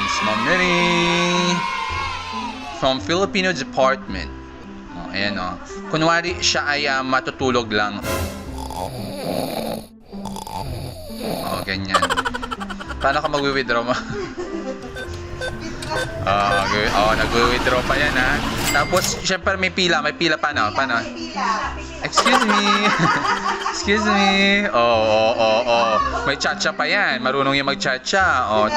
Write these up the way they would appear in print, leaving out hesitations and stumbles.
Si Ma'am Neri. From Filipino Department. Oh, ayan o. Kunwari siya ay matutulog lang. Oh, ganyan. Paano ka mag-withdraw mo? Nag-withdraw pa yan ha. Tapos, syempre may pila. May pila paano? Paano? Excuse me. Excuse me. May cha-cha pa yan. Marunong yung mag-cha-cha. Ang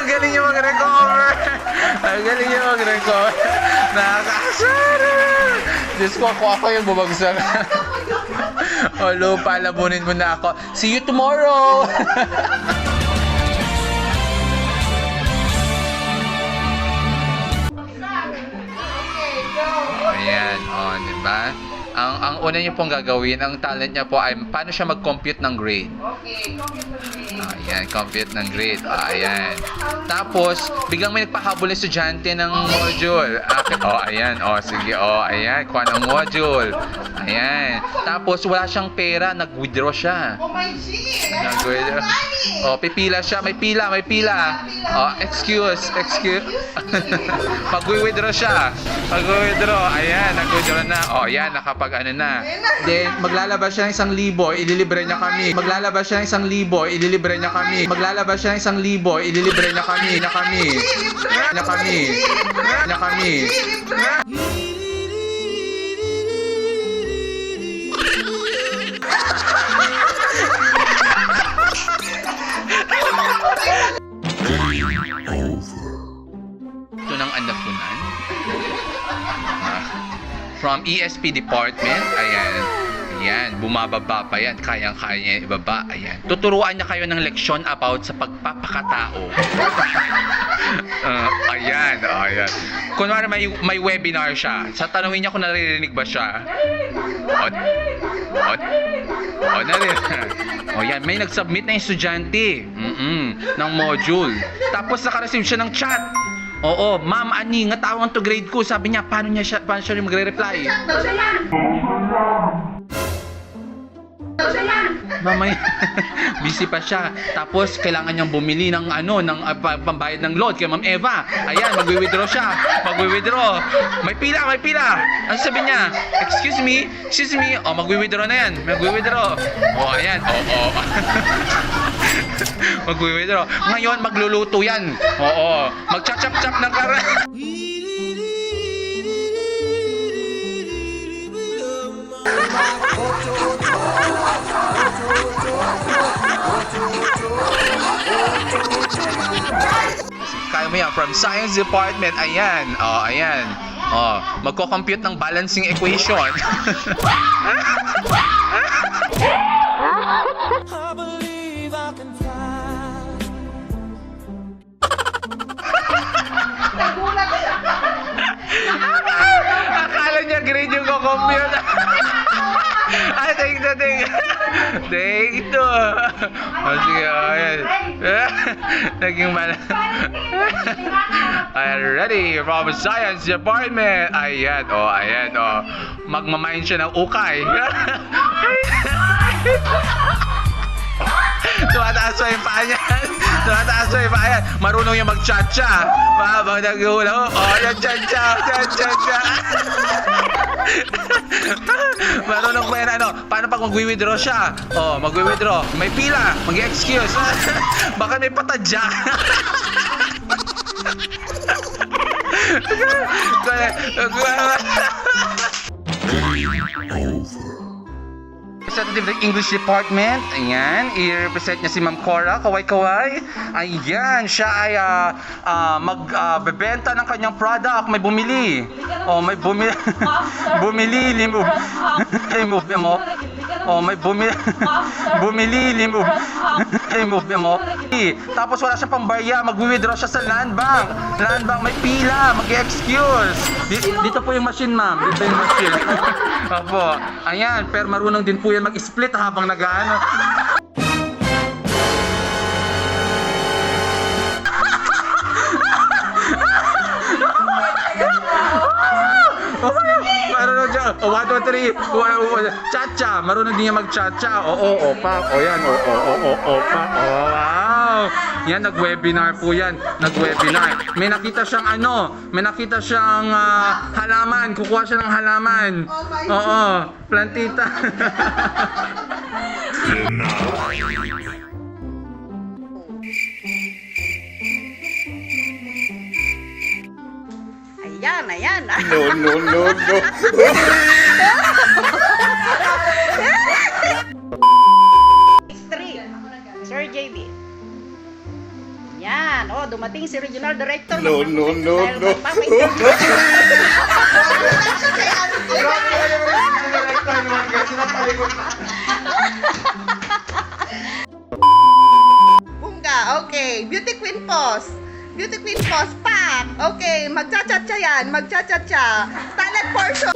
galing yung mag-recover. Ang galing yung mag-recover. Nakakasara. Diyos ko, ako yung bumagsak. Lupa, lamunin mo na ako. See you tomorrow! Ayan, diba? Ang una niyo pong gagawin, ang talent niya po ay paano siya mag-compute ng grade. Okay, compute ng grade. Ayan, compute ng grade. Ayan. Tapos, biglang may nagpahabol na estudyante ng module. Ayan. Sige. Ayan. Kuha ng module. Ayan. Tapos, wala siyang pera. Nag-withdraw siya. Oh my G! Nag-withdraw. Pipila siya. May pila. Excuse. Mag-withdraw siya. Ayan. Nag-withdraw na. Ayan. Nakapag ano na. Then, maglalabas siya ng 1,000. Ililibre niya kami. Maglalabas siya ng 1,000. Ililibre niya kami. Maglalabas siya ng 1,000. Ililibre niya kami. Ito ng andapunan. From ESP department. Ayan, bumababa pa yan. Kayang-kaya niya ibaba. Ayan. Tuturuan niya kayo ng leksyon about sa pagpapakatao. Ayan. Kunwari may webinar siya. Sa tanungin niya kung naririnig ba siya. Naririnig. Yan, may nag-submit na yung estudyante ng module. Tapos naka-receive siya ng chat. Ma'am, ani, nga tawag to grade ko. Sabi niya, paano siya magre-reply? Mamay, busy pa siya. Tapos, kailangan niyang bumili ng pambayad ng load kay Ma'am Eva. Ayan, mag-withdraw siya. May pila. Ano sabi niya? Excuse me. Mag-withdraw na yan. Ayan. Mag-withdraw. Ngayon, magluluto yan. Mag-chop-chop ng karat. Kaya mo yan, from science department. Ayan. Magko-compute ng balancing equation. Akala niya grade yung ko-compute. Take ito. Sige, ayan. Naging mal. Ready from science department. Ayan. Magmamain siya ng ukay. Tumataas pa yung paa niya. Marunong yung mag-cha-cha. Habang nag-hula. Yan, cha-cha. Marunong pa yan, paano pag mag-withdraw siya? Mag-withdraw. May pila. Mag-excuse. Baka may patadya. Representative ng English Department. Ayan, i-represent niya si Ma'am Cora. Kaway-kaway. Ayan, siya ay magbebenta ng kanyang product. May bumili. May bumili. Remove mo. May bumili mo. Tapos wala siya pambarya. Mag-withdraw siya sa land bank. May pila. Mag-excuse. Dito po yung machine, ma'am. Dito yung machine. Opo. Ayan, pero marunong din po yan mag-split habang nag-ano. Marunong Oh, 1, 2, 3. Cha-cha. Marunong din niya mag-cha-cha. Oo, opa. O yan. Opa. Oh, wow. Yan, nag-webinar po yan. Nag-webinar. May nakita siyang halaman. Kukuha siya ng halaman. Oh my Oo, plantita. Ayan. No. Three. Sir JB. Yan. Oh, dumating si Regional Director. No. Dahil magpapa-interview. Bunga, okay. Beauty queen pose. Beauty queen pose. Pak! Okay, magcha-cha-cha yan. Magcha-cha-cha. Silent portion.